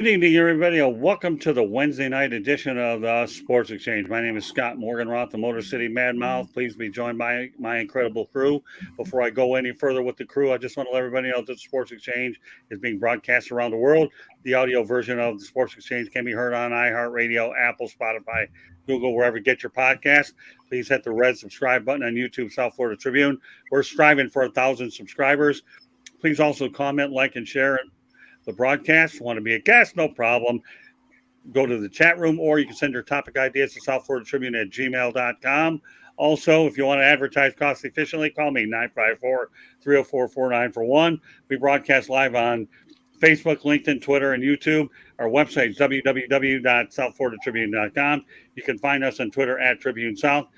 Good evening, everybody, and welcome to the Wednesday night edition of the Sports Exchange. My name is Scott Morganroth, the Motor City Mad Mouth. Please be joined by my incredible crew. Before I go any further with the crew, I just want to let everybody know that the Sports Exchange is being broadcast around the world. The audio version of the Sports Exchange can be heard on iHeartRadio, Apple, Spotify, Google, wherever you get your podcast. Please hit the red subscribe button on YouTube, South Florida Tribune. We're striving for 1,000 subscribers. Please also comment, like, and share the broadcast. Want to be a guest? No problem. Go to the chat room, or you can send your topic ideas to South Florida Tribune at gmail.com. Also, if you want to advertise cost efficiently, call me 954-304-4941. We broadcast live on Facebook, LinkedIn, Twitter, and YouTube. Our website is www.southfloridatribune.com. You can find us on Twitter at Tribune South.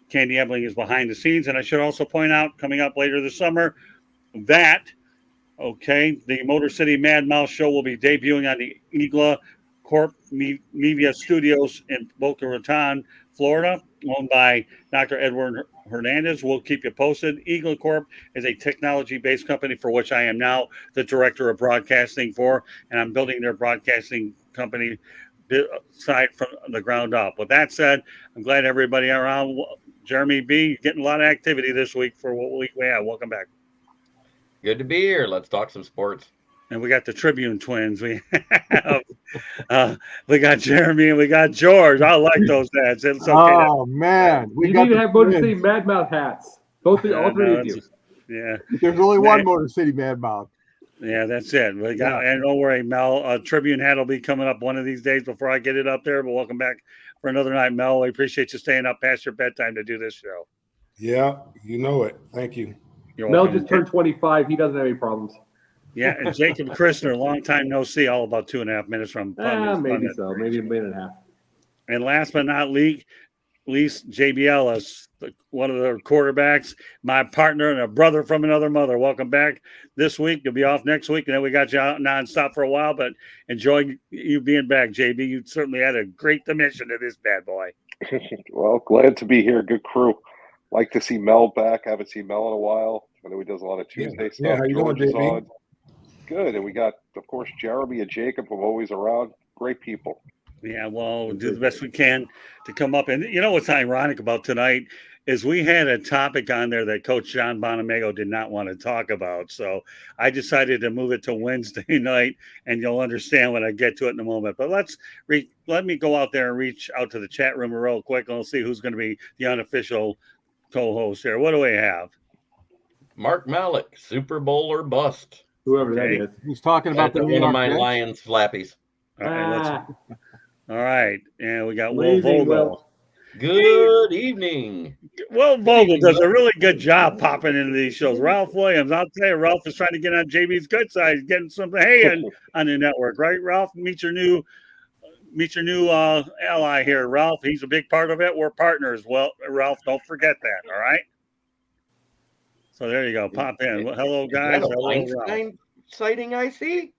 Candy Ebling is behind the scenes. And I should also point out, coming up later this summer, that the Motor City Mad Mouse show will be debuting on the Igla Corp Media Studios in Boca Raton, Florida, owned by Dr. Edward Hernandez. We'll keep you posted. Igla Corp is a technology-based company for which I am now the director of broadcasting for, and I'm building their broadcasting company side from the ground up. With that said, I'm glad everybody around. Jeremy B, getting a lot of activity this week for what week we have. Welcome back. Good to be here. Let's talk some sports. And we got the Tribune twins. We got Jeremy and we got George. I like those hats. It's okay. Oh man, you need to have Motor City Mad Mouth hats. All three of you. Yeah. There's only one Motor City Mad Mouth. Yeah, that's it. We got, and don't worry, Mel. Tribune hat will be coming up one of these days before I get it up there. But welcome back for another night, Mel. We appreciate you staying up past your bedtime to do this show. Yeah, you know it. Thank you. Mel just turned 25. He doesn't have any problems. Yeah, and Jacob Christner, long time no see, all about 2.5 minutes from maybe so, maybe a minute and a half. And last but not least, JB Ellis, one of the quarterbacks, my partner and a brother from another mother. Welcome back this week. You'll be off next week, and then we got you out nonstop for a while, but enjoy you being back, JB. You certainly had a great dimension to this bad boy. Well, glad to be here. Good crew. Like to see Mel back. Haven't seen Mel in a while. I know he does a lot of Tuesday stuff. Yeah, how you doing, JB? Good. And we got, of course, Jeremy and Jacob, who are always around. Great people. Yeah, well, we'll do the best we can to come up. And you know what's ironic about tonight is we had a topic on there that Coach John Bonamego did not want to talk about. So I decided to move it to Wednesday night, and you'll understand when I get to it in a moment. But let me go out there and reach out to the chat room real quick, and we'll see who's going to be the unofficial co-host here. What do we have? Mark Malik, Super Bowl or bust. Whoever that is. He's talking about the one of my Lions flappies. All right. And we got Will Vogel. Good evening. Will Vogel does a really good job popping into these shows. Ralph Williams, I'll tell you, Ralph is trying to get on JB's good side. He's getting something on the network, right, Ralph? Meet your new ally here, Ralph. He's a big part of it. We're partners. Well, Ralph, don't forget that, all right? So there you go. Pop in. Well, hello, guys. Hello, Ralph. Sighting I see.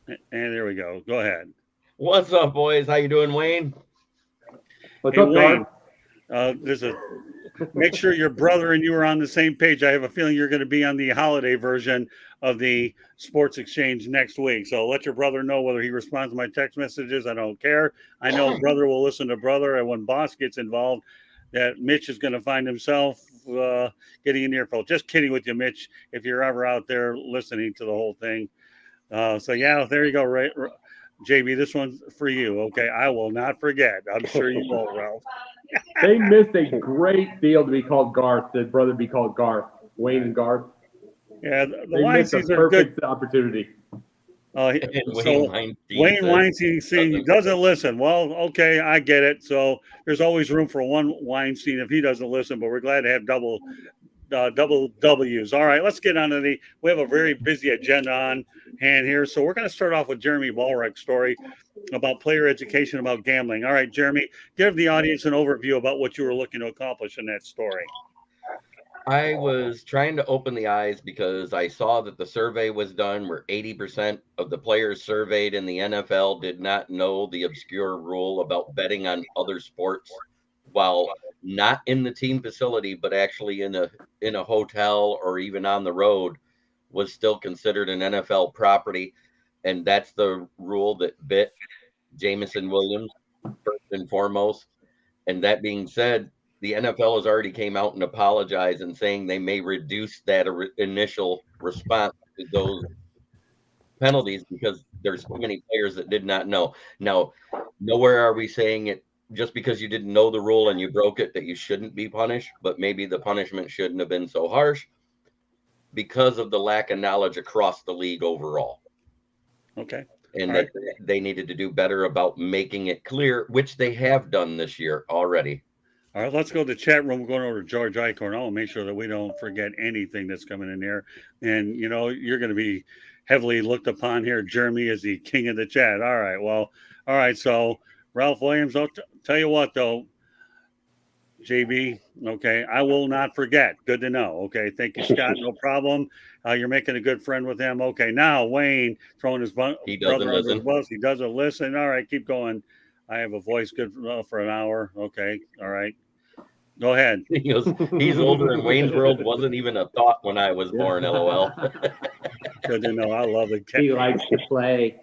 And there we go. Go ahead. What's up, boys? How you doing, Wayne? What's up, Wayne? Make sure your brother and you are on the same page. I have a feeling you're going to be on the holiday version of the Sports Exchange next week. So let your brother know whether he responds to my text messages. I don't care. I know brother will listen to brother, and when boss gets involved, that Mitch is going to find himself getting an earful. Just kidding with you, Mitch, if you're ever out there listening to the whole thing. So, yeah, there you go, right? JB, this one's for you. Okay, I will not forget. I'm sure you won't, Ralph. They missed a great deal to be called Garth. That brother be called Garth. Wayne and Garth. Yeah, the Weinsteins are good opportunity. Wayne Weinstein he doesn't listen. Well, okay, I get it. So there's always room for one Weinstein if he doesn't listen, but we're glad to have double W's. All right, let's get on to we have a very busy agenda on hand here. So we're going to start off with Jeremy Ballrick's story about player education, about gambling. All right, Jeremy, give the audience an overview about what you were looking to accomplish in that story. I was trying to open the eyes because I saw that the survey was done where 80% of the players surveyed in the NFL did not know the obscure rule about betting on other sports while not in the team facility, but actually in a hotel or even on the road was still considered an NFL property. and that's the rule that bit Jamison Williams first and foremost. And that being said, the NFL has already came out and apologized and saying they may reduce that initial response to those penalties because there's so many players that did not know. Now, nowhere are we saying it just because you didn't know the rule and you broke it that you shouldn't be punished, but maybe the punishment shouldn't have been so harsh because of the lack of knowledge across the league overall. Okay. And All that they needed to do better about making it clear, which they have done this year already. All right, let's go to the chat room. We're going over to George Icorn. I'll make sure that we don't forget anything that's coming in there. And, you know, you're going to be heavily looked upon here. Jeremy is the king of the chat. All right, well, all right. So, Ralph Williams, I'll tell you what, though, JB, okay, I will not forget. Good to know. Okay, thank you, Scott. No problem. You're making a good friend with him. Okay, now Wayne throwing his He brother doesn't under the listen. bus. He doesn't listen. All right, keep going. I have a voice good for an hour. Okay, all right. Go ahead. He goes, he's older, and Wayne's World wasn't even a thought when I was born. LOL. Good to know. I love the He likes to play.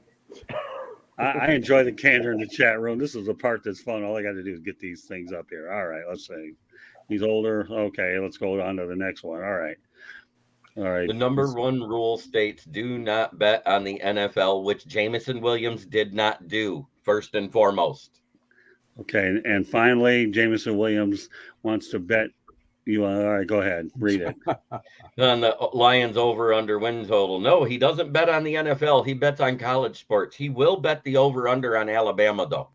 I enjoy the candor in the chat room. This is the part that's fun. All I got to do is get these things up here. All right, let's see. He's older. Okay, let's go on to the next one. All right. All right. The number one rule states do not bet on the NFL, which Jamison Williams did not do, first and foremost. Okay, and finally, Jamison Williams wants to bet you. All right, go ahead, read it. On the Lions over under win total. No, he doesn't bet on the NFL. He bets on college sports. He will bet the over under on Alabama, though.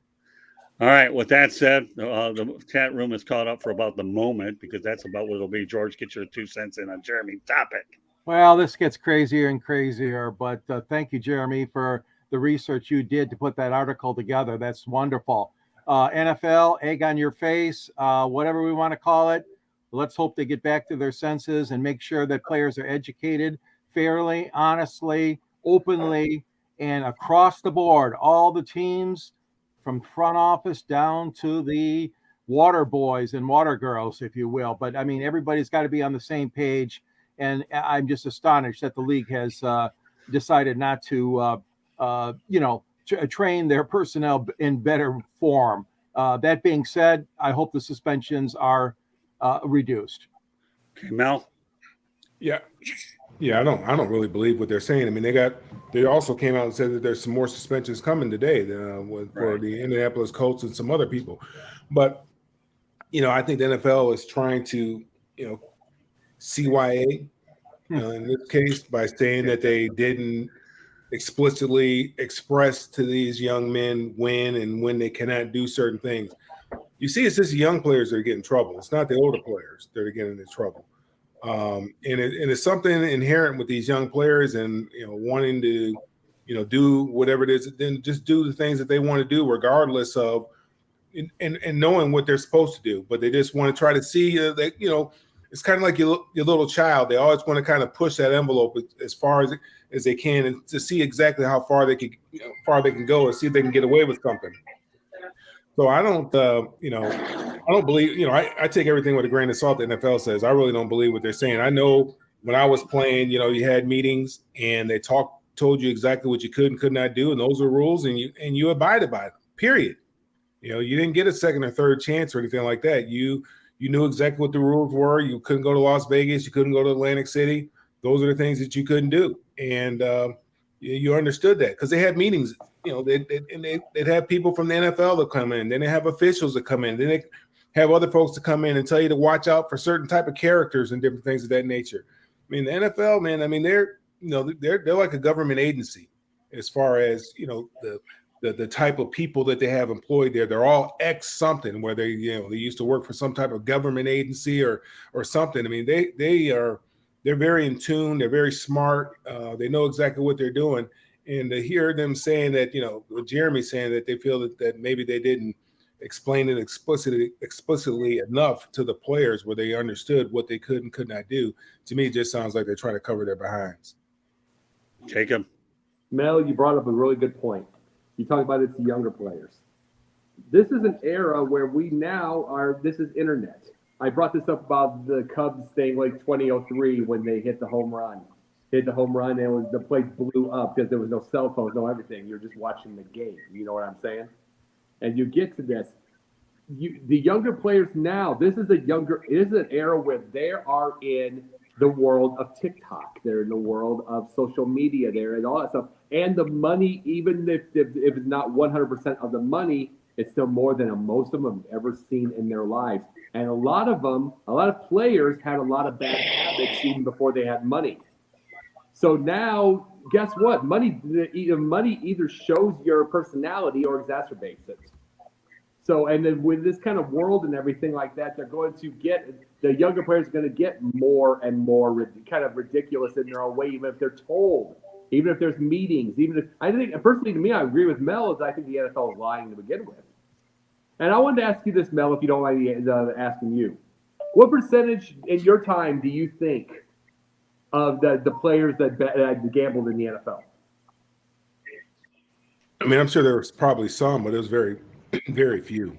All right, with that said, the chat room is caught up for about the moment because that's about what it'll be. George, get your 2 cents in on Jeremy's topic. Well, this gets crazier and crazier, but thank you, Jeremy, for the research you did to put that article together. That's wonderful. NFL, egg on your face, whatever we want to call it. Let's hope they get back to their senses and make sure that players are educated fairly, honestly, openly, and across the board. All the teams from front office down to the water boys and water girls, if you will. But I mean, everybody's got to be on the same page. And I'm just astonished that the league has decided not to, train their personnel in better form. That being said, I hope the suspensions are reduced. Okay, Mel? Yeah. I don't really believe what they're saying. I mean, they also came out and said that there's some more suspensions coming today for the Indianapolis Colts and some other people. But, I think the NFL is trying to, CYA in this case by saying that they didn't explicitly express to these young men when and when they cannot do certain things. You see, it's just the young players that are getting in trouble. It's not the older players that are getting into trouble. And it's something inherent with these young players and, wanting to, do whatever it is, then just do the things that they want to do regardless of and knowing what they're supposed to do. But they just want to try to see that, it's kind of like your little child. They always want to kind of push that envelope as far as they can and to see exactly how far they can go and see if they can get away with something. So I don't, I don't believe, I take everything with a grain of salt the NFL says. I really don't believe what they're saying. I know when I was playing, you had meetings and they told you exactly what you could and could not do. And those are rules and you abided by them, period. You didn't get a second or third chance or anything like that. You knew exactly what the rules were. You couldn't go to Las Vegas. You couldn't go to Atlantic City. Those are the things that you couldn't do. And you understood that because they had meetings. They'd have people from the NFL that come in. Then they have officials that come in. Then they have other folks to come in and tell you to watch out for certain type of characters and different things of that nature. I mean, the NFL, man. I mean, they're like a government agency as far as the type of people that they have employed there. They're all ex something, where they used to work for some type of government agency or something. I mean, they're very in tune. They're very smart. They know exactly what they're doing. And to hear them saying that, with Jeremy saying that they feel that maybe they didn't explain it explicitly enough to the players where they understood what they could and could not do, to me, it just sounds like they're trying to cover their behinds. Jacob? Mel, you brought up a really good point. You talk about it's the younger players. This is an era where this is internet. I brought this up about the Cubs thing like 2003 when they hit the home run. hit the home run, and the place blew up because there was no cell phones, no everything. You're just watching the game. You know what I'm saying? And you get to this. The younger players now, this is an era where they are in the world of TikTok. They're in the world of social media. They're in all that stuff. And the money, even if it's not 100% of the money, it's still more than most of them have ever seen in their lives. And a lot of players had a lot of bad habits even before they had money. So now, guess what? Money either shows your personality or exacerbates it. So, and then with this kind of world and everything like that, the younger players are going to get more and more kind of ridiculous in their own way, even if they're told, even if there's meetings, I think, personally to me, I agree with Mel, is I think the NFL is lying to begin with. And I wanted to ask you this, Mel, if you don't mind me asking you. What percentage in your time do you think of the players that gambled in the NFL? I mean, I'm sure there was probably some, but it was very, very few.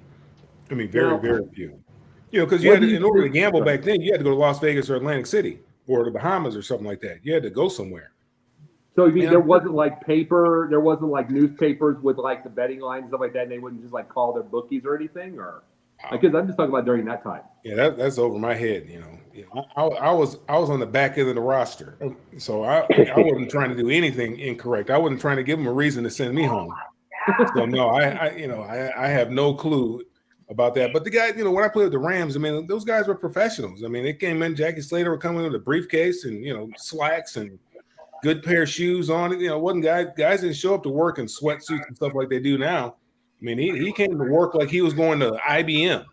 I mean, very, very few. You know, because in order to gamble back then, you had to go to Las Vegas or Atlantic City or the Bahamas or something like that. You had to go somewhere. So you mean there wasn't like newspapers with like the betting lines and stuff like that, and they wouldn't just like call their bookies or anything, or because I'm just talking about during that time. Yeah, that's over my head. I was on the back end of the roster, so I wasn't trying to do anything incorrect. I wasn't trying to give them a reason to send me home. So no, I have no clue about that. But the guy, when I played with the Rams, I mean, those guys were professionals. I mean, they came in. Jackie Slater would come in with a briefcase and slacks and good pair of shoes on it. Wasn't guys didn't show up to work in sweatsuits and stuff like they do now. I mean, he came to work like he was going to IBM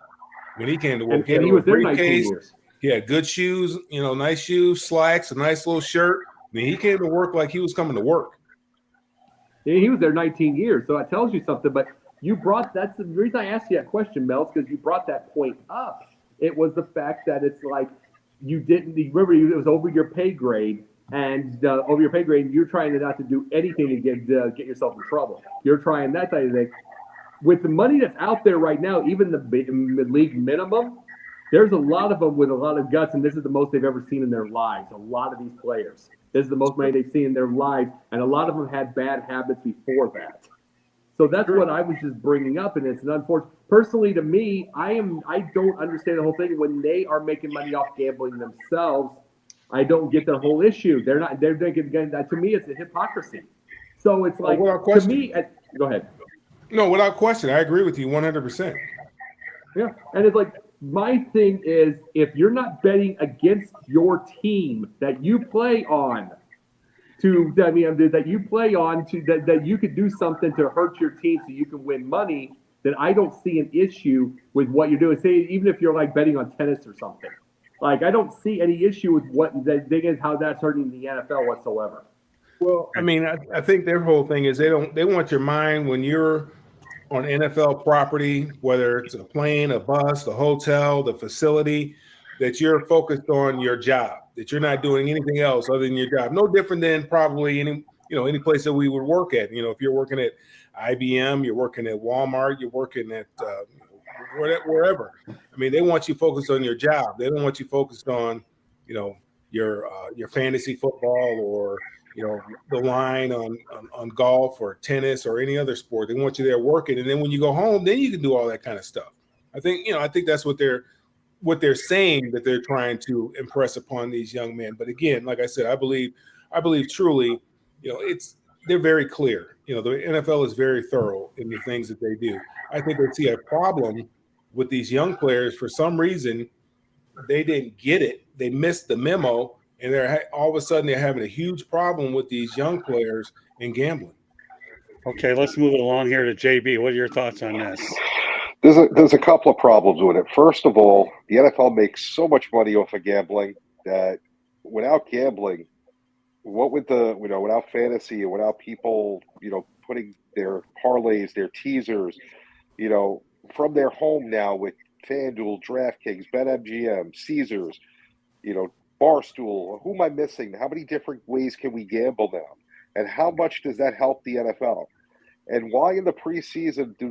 when he came to work. And he was there 19 years. He had good shoes, nice shoes, slacks, a nice little shirt. I mean, he came to work like he was coming to work. He was there 19 years, so that tells you something. But that's the reason I asked you that question, Mel, because you brought that point up. It was the fact that it's like you didn't remember it was over your pay grade, and you're trying not to do anything to get yourself in trouble. You're trying that type of thing. With the money that's out there right now, even the league minimum, there's a lot of them with a lot of guts, and this is the most they've ever seen in their lives. A lot of these players. This is the most money they've seen in their lives, and a lot of them had bad habits before that. So that's what I was just bringing up, and it's an unfortunate. Personally, to me, I don't understand the whole thing when they are making money off gambling themselves. I don't get the whole issue. They're thinking that. To me, it's a hypocrisy. So it's like to me. Go ahead. No, without question, I agree with you 100%. Yeah, and it's like my thing is if you're not betting against your team that you play on, that you could do something to hurt your team so you can win money, then I don't see an issue with what you're doing. Say even if you're like betting on tennis or something, like I don't see any issue with how that's hurting the NFL whatsoever. Well, I mean, I think their whole thing is they want your mind when you're on NFL property, whether it's a plane, a bus, the hotel, the facility, that you're focused on your job, that you're not doing anything else other than your job. No different than probably any place that we would work at. If you're working at IBM, you're working at Walmart, you're working at wherever. I mean, they want you focused on your job. They don't want you focused on, your fantasy football or the line on golf or tennis or any other sport. They want you there working, and then when you go home, then you can do all that kind of stuff. I think that's what they're saying that they're trying to impress upon these young men. But again, like I said, I believe truly, they're very clear. The NFL is very thorough in the things that they do. I think they see a problem with these young players for some reason. They didn't get it. They missed the memo. And all of a sudden they're having a huge problem with these young players in gambling. Okay, let's move it along here to JB. What are your thoughts on this? There's a couple of problems with it. First of all, the NFL makes so much money off of gambling that without gambling, without fantasy and without people, putting their parlays, their teasers, from their home now with FanDuel, DraftKings, BetMGM, Caesars, Barstool. Who am I missing? How many different ways can we gamble now? And how much does that help the NFL? And why in the preseason do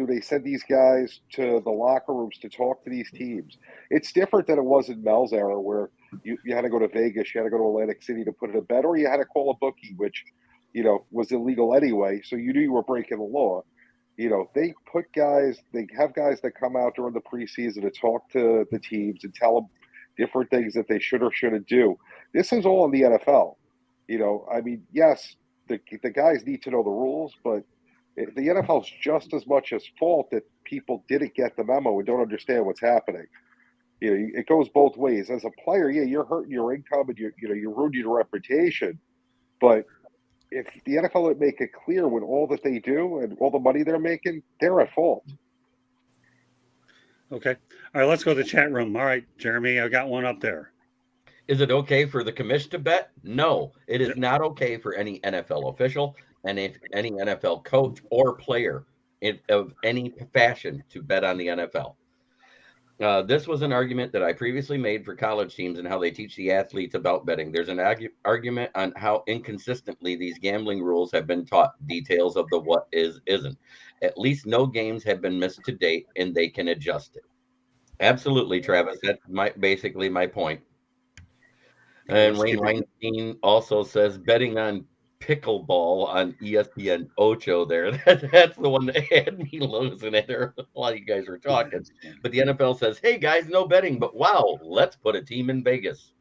they send these guys to the locker rooms to talk to these teams? It's different than it was in Mel's era where you had to go to Vegas, you had to go to Atlantic City to put it in bet, or you had to call a bookie, which, was illegal anyway. So you knew you were breaking the law. They have guys that come out during the preseason to talk to the teams and tell them different things that they should or shouldn't do. This is all in the NFL. I mean, yes, the guys need to know the rules, but the NFL's just as much as fault that people didn't get the memo and don't understand what's happening. It goes both ways. As a player, yeah, you're hurting your income and you're ruining your reputation. But if the NFL would make it clear with all that they do and all the money they're making, they're at fault. Okay. All right, let's go to the chat room. All right, Jeremy, I got one up there. Is it okay for the commission to bet? No, it is not okay for any NFL official and if any NFL coach or player of any fashion to bet on the NFL. This was an argument that I previously made for college teams and how they teach the athletes about betting. There's an argument on how inconsistently these gambling rules have been taught, details of the what is, isn't. At least no games have been missed to date, and they can adjust it. Absolutely, Travis. That's basically my point. And Wayne Weinstein also says betting on pickleball on ESPN Ocho there. That's the one that had me losing it while you guys were talking. But the NFL says, hey, guys, no betting. But wow, let's put a team in Vegas.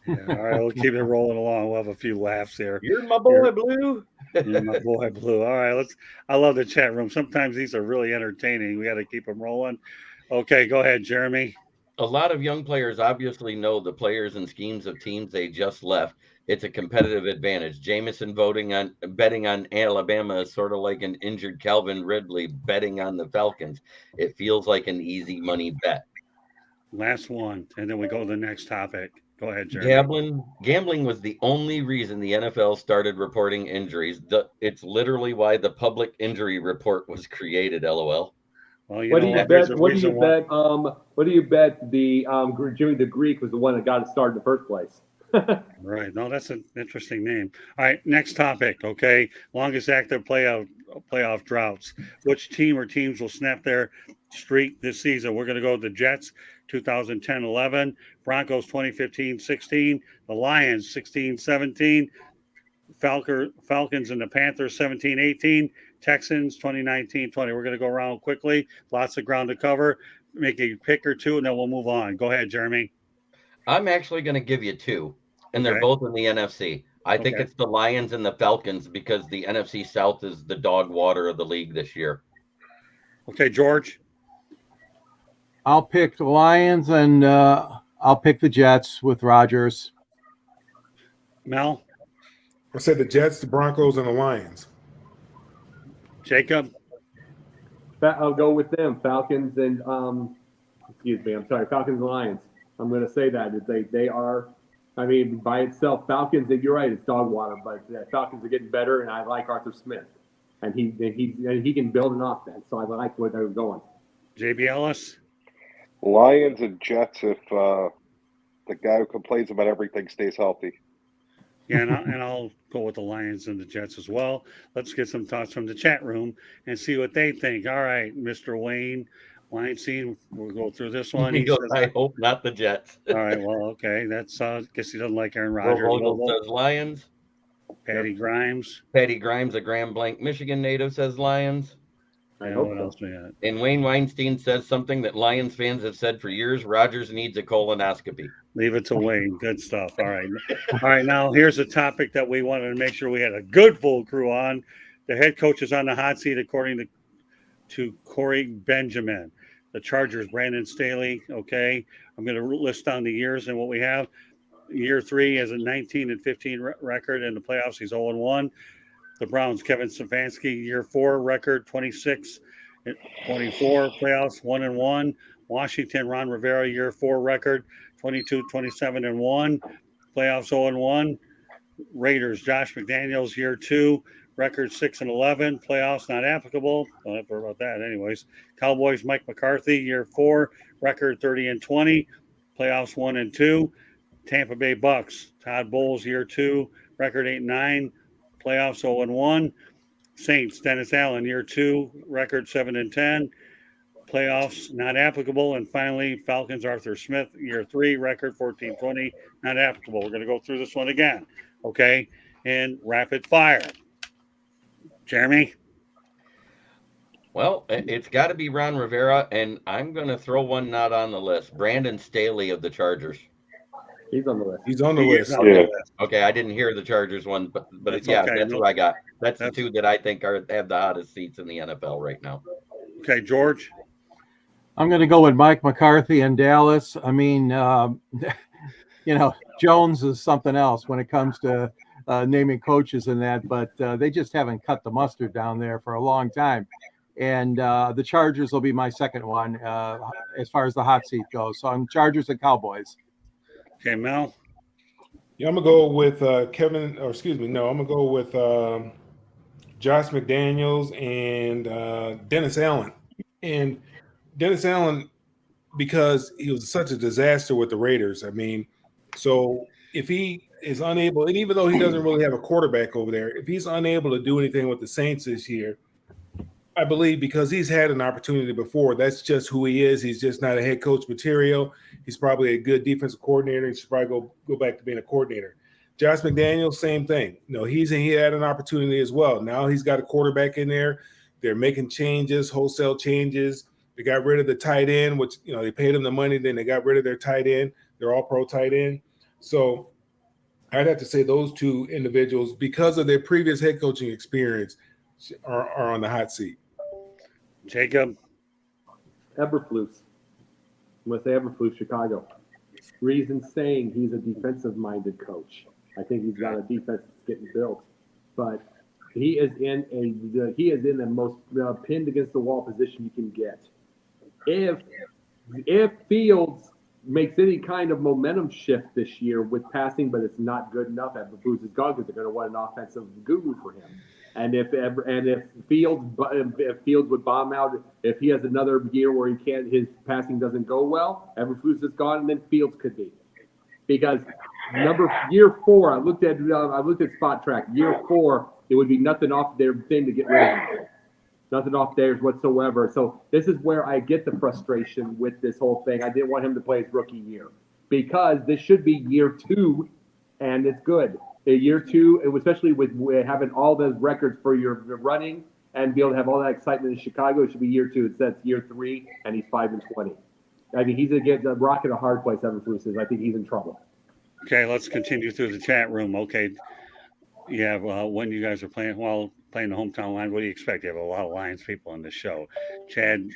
Yeah, all right, we'll keep it rolling along. We'll have a few laughs here. You're my boy, Blue. You're my boy, Blue. All right, I love the chat room. Sometimes these are really entertaining. We got to keep them rolling. Okay, go ahead, Jeremy. A lot of young players obviously know the players and schemes of teams they just left. It's a competitive advantage. Jameson betting on Alabama is sort of like an injured Calvin Ridley betting on the Falcons. It feels like an easy money bet. Last one, and then we go to the next topic. Go ahead, Jeremy. Gambling was the only reason the NFL started reporting injuries. It's literally why the public injury report was created. LOL. Well, what do you bet? What do you bet? What do you bet? The Jimmy the Greek was the one that got it started in the first place. Right. No, that's an interesting name. All right, next topic. Okay, longest active playoff droughts. Which team or teams will snap their streak this season? We're going to go with the Jets, 2010-11, Broncos 2015-16, the Lions 16-17, Falcons and the Panthers 17-18, Texans 2019-20. We're going to go around quickly. Lots of ground to cover. Make a pick or two, and then we'll move on. Go ahead, Jeremy. I'm actually going to give you two, and they're both in the NFC. I think it's the Lions and the Falcons because the NFC South is the dog water of the league this year. Okay, George. I'll pick the Lions, and I'll pick the Jets with Rodgers. Mel? I said the Jets, the Broncos, and the Lions. Jacob? I'll go with them. Falcons and Falcons and Lions. I'm going to say that they are. I mean, by itself, Falcons. You're right. It's dog water, but Falcons are getting better, and I like Arthur Smith, and he can build an offense. So I like where they're going. JB Ellis? Lions and Jets if the guy who complains about everything stays healthy. Yeah, and I'll go with the Lions and the Jets as well. Let's get some thoughts from the chat room and see what they think. All right, Mr. Wayne Weinstein, we'll go through this one. He says, I hope not the Jets. All right, well, okay. That's guess he doesn't like Aaron Rodgers. Says Lions. Patty Grimes. Patty Grimes, a Grand Blanc, Michigan native, says Lions. What else we got? And Wayne Weinstein says something that Lions fans have said for years. Rodgers needs a colonoscopy. Leave it to Wayne. Good stuff. All right. All right. Now, here's a topic that we wanted to make sure we had a good full crew on. The head coach is on the hot seat, according to Corey Benjamin. The Chargers, Brandon Staley. Okay. I'm going to list down the years and what we have. Year 3 has a 19-15 record in the playoffs. He's 0-1. The Browns, Kevin Stefanski, year 4 record, 26-24 playoffs, 1-1. Washington, Ron Rivera, year 4 record, 22-27-1, playoffs 0-1. Raiders, Josh McDaniels, year 2 record, 6-11, playoffs not applicable. Don't have to worry about that, anyways. Cowboys, Mike McCarthy, year 4 record, 30-20, playoffs 1-2. Tampa Bay Bucks, Todd Bowles, year 2 record, 8-9. Playoffs 0-1. Saints, Dennis Allen, year 2, record 7-10. playoffs not applicable. And finally, Falcons Arthur Smith, year 3, record 14-20, not applicable. We're going to go through this one again, okay? And rapid fire. Jeremy? Well, it's got to be Ron Rivera, and I'm going to throw one not on the list. Brandon Staley of the Chargers. He's on the list. He's on the He list. is on the Yeah. list. Okay, I didn't hear the Chargers one, but That's yeah, okay. that's No, who I got. That's the that's- two that I think have the hottest seats in the NFL right now. Okay, George? I'm going to go with Mike McCarthy in Dallas. I mean, Jones is something else when it comes to naming coaches and that, but they just haven't cut the mustard down there for a long time. And the Chargers will be my second one as far as the hot seat goes. So I'm Chargers and Cowboys. Okay, Mel? Yeah, I'm gonna go with I'm gonna go with Josh McDaniels and Dennis Allen. And Dennis Allen, because he was such a disaster with the Raiders. I mean, so if he is unable, and even though he doesn't really have a quarterback over there, if he's unable to do anything with the Saints this year, I believe because he's had an opportunity before, that's just who he is. He's just not a head coach material. He's probably a good defensive coordinator. He should probably go back to being a coordinator. Josh McDaniels, same thing. He had an opportunity as well. Now he's got a quarterback in there. They're making changes, wholesale changes. They got rid of the tight end, which, they paid him the money. Then they got rid of their tight end. They're all pro tight end. So I'd have to say those two individuals, because of their previous head coaching experience, are on the hot seat. Jacob? Eberflus. I'm going to say Eberflus, Chicago. Reason saying he's a defensive-minded coach. I think he's got a defense that's getting built, but he is in the most pinned against the wall position you can get. If Fields makes any kind of momentum shift this year with passing, but it's not good enough, Eberflus is gone because they're going to want an offensive guru for him. And if Fields would bomb out, if he has another year where his passing doesn't go well, Eberflus is gone, and then Fields could be, because year 4, I looked at Spot Track. Year 4, it would be nothing off their thing to get rid of him. Nothing off theirs whatsoever. So this is where I get the frustration with this whole thing. I didn't want him to play his rookie year, because this should be year 2, and it's good. Year 2, especially with having all those records for your running and be able to have all that excitement in Chicago, it should be year 2. It says year 3, and he's 5-20. I mean, he's against a rock in a hard place. Eberflus is. I think he's in trouble. Okay, let's continue through the chat room. Okay, yeah. Well, when you guys are playing the hometown line, what do you expect? You have a lot of Lions people on this show. Chad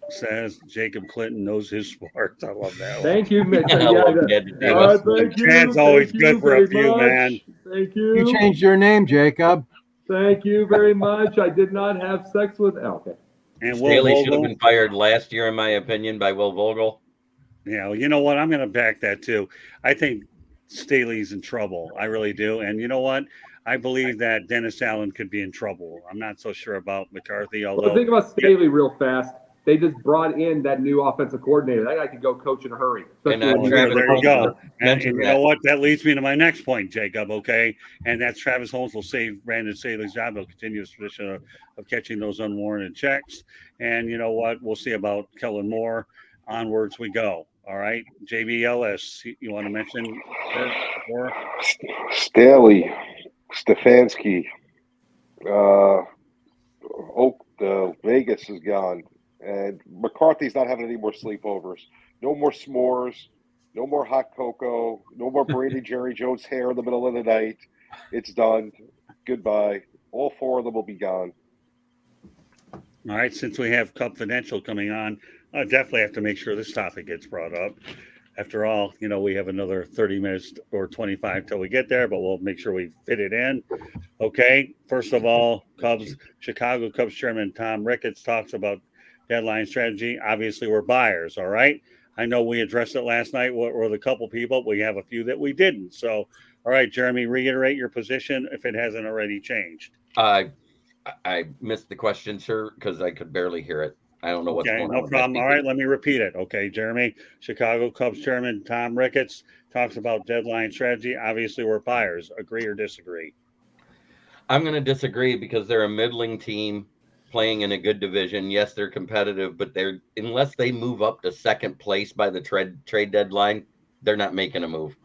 says Jacob Clinton knows his sports. I love that one. Thank you, Mitch. I love Chad to death. Thank you. Chad's always Thank good you for a very few, much. man. Thank you. You changed your name, Jacob. Thank you very much. I did not have sex with. Okay. And Will Staley should have Vogel. been fired last year, in my opinion, by Will Vogel. Yeah, well, you know what? I'm going to back that too. I think Staley's in trouble. I really do. And you know what? I believe that Dennis Allen could be in trouble. I'm not so sure about McCarthy, although. Well, think about Staley real fast. They just brought in that new offensive coordinator. That guy could go coach in a hurry. And there you go. And you that. know what? That leads me to my next point, Jacob, okay? And that's Travis Holmes will save Brandon Staley's job. He'll continue his tradition of catching those unwarranted checks. And you know what? We'll see about Kellen Moore. Onwards we go. All right. JBLS, you want to mention more? Staley, Stefanski, Vegas is gone. And McCarthy's not having any more sleepovers. No more s'mores. No more hot cocoa. No more braiding Jerry Jones' hair in the middle of the night. It's done. Goodbye. All 4 of them will be gone. All right. Since we have Confidential coming on, I definitely have to make sure this topic gets brought up. After all, we have another 30 minutes or 25 till we get there, but we'll make sure we fit it in. Okay. First of all, Chicago Cubs chairman Tom Ricketts talks about deadline strategy. Obviously, we're buyers. All right. I know we addressed it last night with a couple people. We have a few that we didn't. So, all right, Jeremy, reiterate your position if it hasn't already changed. I missed the question, sir, because I could barely hear it. I don't know what's going on. No problem. All right, let me repeat it. Okay, Jeremy, Chicago Cubs chairman Tom Ricketts talks about deadline strategy. Obviously, we're buyers. Agree or disagree? I'm going to disagree because they're a middling team. playing in a good division. Yes, they're competitive, but they're unless they move up to second place by the trade deadline, they're not making a move.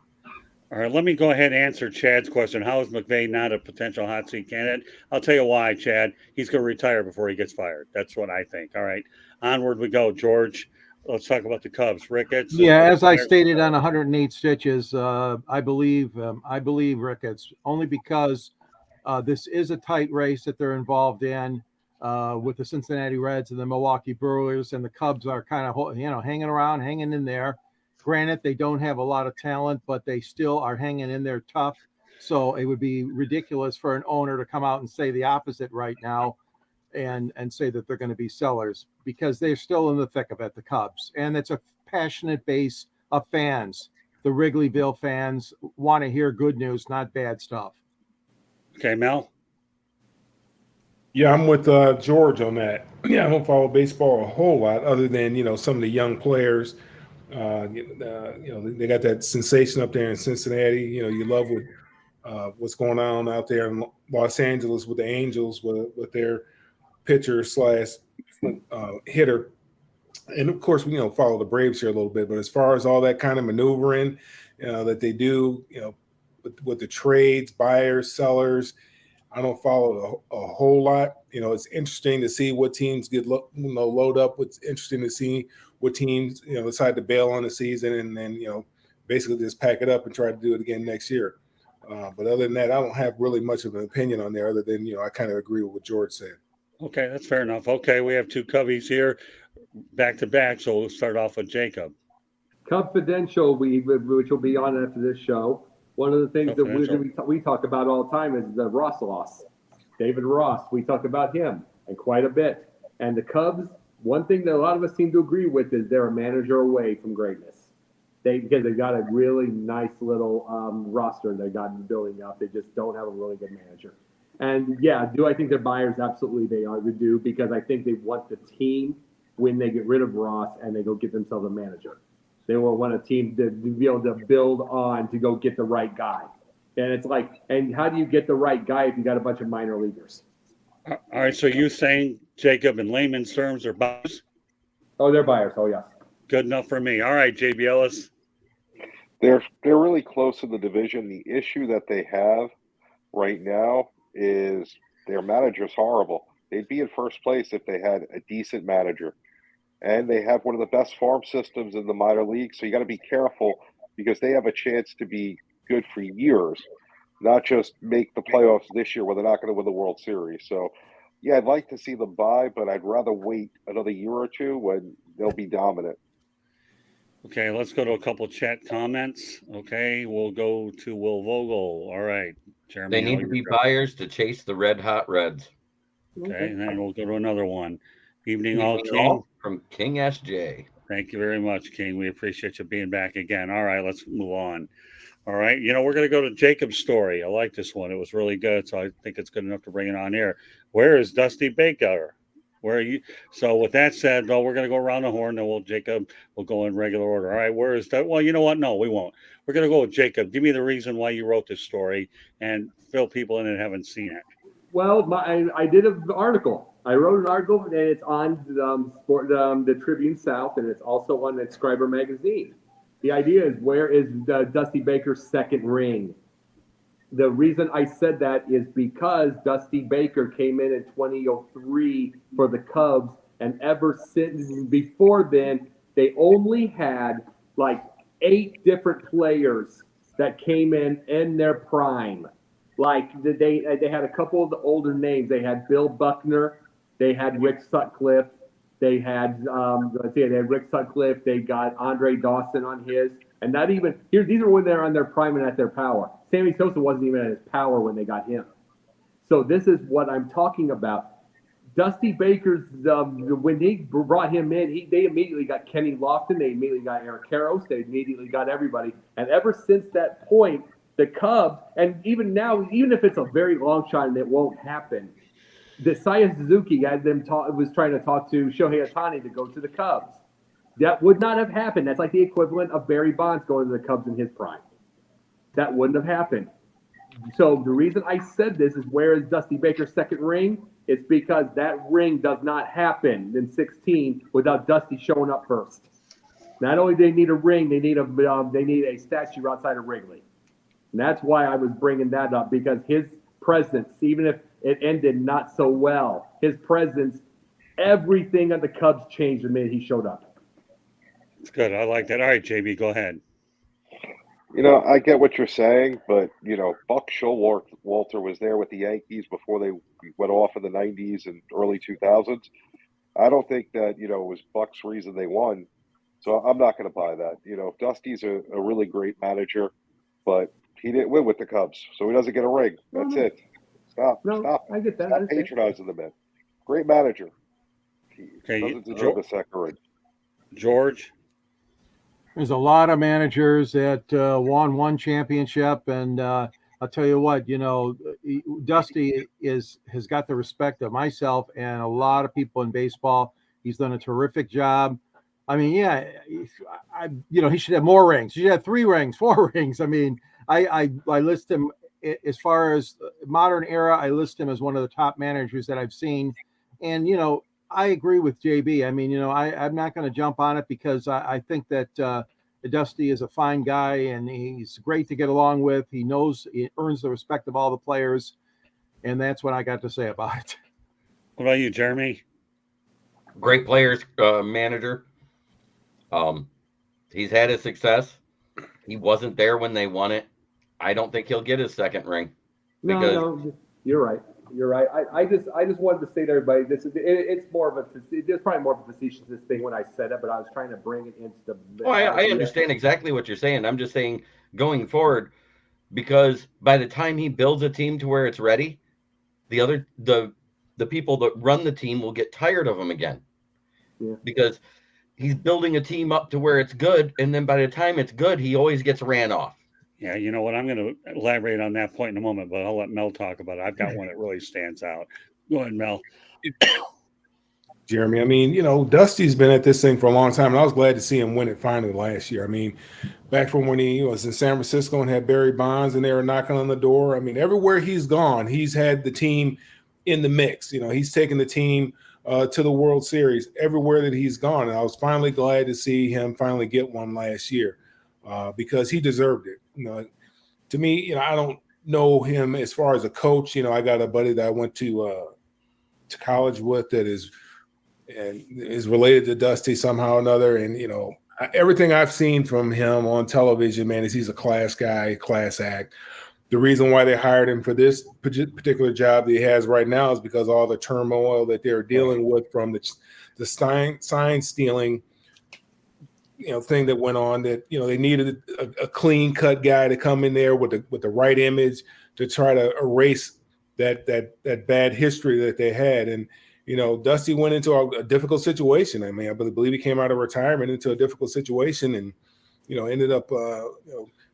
All right, let me go ahead and answer Chad's question. How is McVay not a potential hot seat candidate? I'll tell you why, Chad. He's going to retire before he gets fired. That's what I think. All right, onward we go, George. Let's talk about the Cubs. Ricketts. Yeah, as I stated on 108 Stitches, I believe Ricketts, only because this is a tight race that they're involved in with the Cincinnati Reds and the Milwaukee Brewers, and the Cubs are kind of hanging around, hanging in there. Granted, they don't have a lot of talent, but they still are hanging in there tough. So it would be ridiculous for an owner to come out and say the opposite right now and say that they're going to be sellers, because they're still in the thick of it, the Cubs. And it's a passionate base of fans. The Wrigleyville fans want to hear good news, not bad stuff. Okay, Mel. Yeah, I'm with George on that. Yeah, I don't follow baseball a whole lot, other than some of the young players. They got that sensation up there in Cincinnati. You love what's going on out there in Los Angeles with the Angels, with their pitcher slash hitter. And of course, we follow the Braves here a little bit. But as far as all that kind of maneuvering that they do, with the trades, buyers, sellers, I don't follow a whole lot. It's interesting to see what teams get load up. It's interesting to see what teams decide to bail on the season and then basically just pack it up and try to do it again next year. But other than that, I don't have really much of an opinion on there, other than I kind of agree with what George said. Okay, that's fair enough. Okay, we have two Cubbies here, back to back. So we'll start off with Jacob. Confidential, which will be on after this show. One of the things that we talk about all the time is the Ross loss. David Ross, we talk about him and quite a bit. And the Cubs, one thing that a lot of us seem to agree with is they're a manager away from greatness. Because they've got a really nice little roster they've gotten building up. They just don't have a really good manager. And yeah, do I think they're buyers? Absolutely, they are. They do, because I think they want the team when they get rid of Ross and they go get themselves a manager. They will want a team to be able to build on to go get the right guy. And it's like, and how do you get the right guy if you got a bunch of minor leaguers? All right, so you saying, Jacob, in layman's terms, are buyers? Oh, they're buyers. Oh, yes. Good enough for me. All right, JB Ellis. They're really close in the division. The issue that they have right now is their manager's horrible. They'd be in first place if they had a decent manager. And they have one of the best farm systems in the minor league. So you got to be careful, because they have a chance to be good for years, not just make the playoffs this year where they're not going to win the World Series. So, yeah, I'd like to see them buy, but I'd rather wait another year or two when they'll be dominant. Okay, let's go to a couple chat comments. Okay, we'll go to Will Vogel. All right, Jeremy. They need to be buyers to chase the red hot Reds. Okay, and then we'll go to another one. Evening all, King. All from King SJ. Thank you very much, King. We appreciate you being back again. All right, let's move on. All right, we're going to go to Jacob's story. I like this one. It was really good, so I think it's good enough to bring it on here. Where is Dusty Baker? Where are you? So with that said, well, we're going to go around the horn, and Jacob will go in regular order. All right, where is that? Well, you know what? No, we won't. We're going to go with Jacob. Give me the reason why you wrote this story and fill people in that haven't seen it. Well, I did an article. I wrote an article, and it's on the Tribune South, and it's also on Inscriber magazine. The idea is, where is Dusty Baker's second ring? The reason I said that is because Dusty Baker came in 2003 for the Cubs, and ever since before then, they only had like 8 different players that came in their prime. Like they had a couple of the older names. They had Bill Buckner, they had Rick Sutcliffe, they had Rick Sutcliffe. They got Andre Dawson on his, and not even here. These are when they're on their prime and at their power. Sammy Sosa wasn't even at his power when they got him. So this is what I'm talking about. Dusty Baker's when they brought him in, they immediately got Kenny Lofton. They immediately got Eric Karros. They immediately got everybody. And ever since that point, the Cubs, and even now, even if it's a very long shot and it won't happen, the Seiya Suzuki was trying to talk to Shohei Ohtani to go to the Cubs. That would not have happened. That's like the equivalent of Barry Bonds going to the Cubs in his prime. That wouldn't have happened. So the reason I said this is where is Dusty Baker's second ring? It's because that ring does not happen in 16 without Dusty showing up first. Not only do they need a ring, they need a statue outside of Wrigley. And that's why I was bringing that up, because his presence, even if it ended not so well, his presence, everything on the Cubs changed the minute he showed up. It's good. I like that. All right, JB, go ahead. I get what you're saying, but Buck Showalter was there with the Yankees before they went off in the '90s and early 2000s. I don't think that it was Buck's reason they won, so I'm not going to buy that. Dusty's a really great manager, but he didn't win with the Cubs, so he doesn't get a ring. That's it. Stop. I get that. Stop patronizing the man. Great manager. He doesn't deserve a second ring. George? There's a lot of managers that won one championship, and I'll tell you what, Dusty has got the respect of myself and a lot of people in baseball. He's done a terrific job. I mean, he should have more rings. He should have 3 rings, 4 rings. I mean, I list him as far as modern era. I list him as one of the top managers that I've seen, and I agree with JB. I mean, I'm not going to jump on it because I think that Dusty is a fine guy and he's great to get along with. He earns the respect of all the players, and that's what I got to say about it. What about you, Jeremy? Great players, manager. He's had his success. He wasn't there when they won it. I don't think he'll get his second ring. No, you're right. You're right. I just wanted to say to everybody, it's probably more of a facetious thing when I said it, but I was trying to bring it into the. Oh, I understand exactly what you're saying. I'm just saying going forward, because by the time he builds a team to where it's ready, the people that run the team will get tired of him again. Yeah. Because he's building a team up to where it's good, and then by the time it's good, he always gets ran off. Yeah, you know what? I'm going to elaborate on that point in a moment, but I'll let Mel talk about it. I've got one that really stands out. Go ahead, Mel. Jeremy, I mean, Dusty's been at this thing for a long time, and I was glad to see him win it finally last year. I mean, back from when he was in San Francisco and had Barry Bonds and they were knocking on the door. I mean, everywhere he's gone, he's had the team in the mix. He's taken the team to the World Series everywhere that he's gone. And I was finally glad to see him finally get one last year because he deserved it. To me, I don't know him as far as a coach. I got a buddy that I went to college with that is related to Dusty somehow or another. And, everything I've seen from him on television, man, is he's a class guy, class act. The reason why they hired him for this particular job that he has right now is because all the turmoil that they're dealing with from the sign stealing, thing that went on, that, they needed a clean cut guy to come in there with the right image to try to erase that bad history that they had. And, Dusty went into a difficult situation. I mean, I believe he came out of retirement into a difficult situation and, ended up,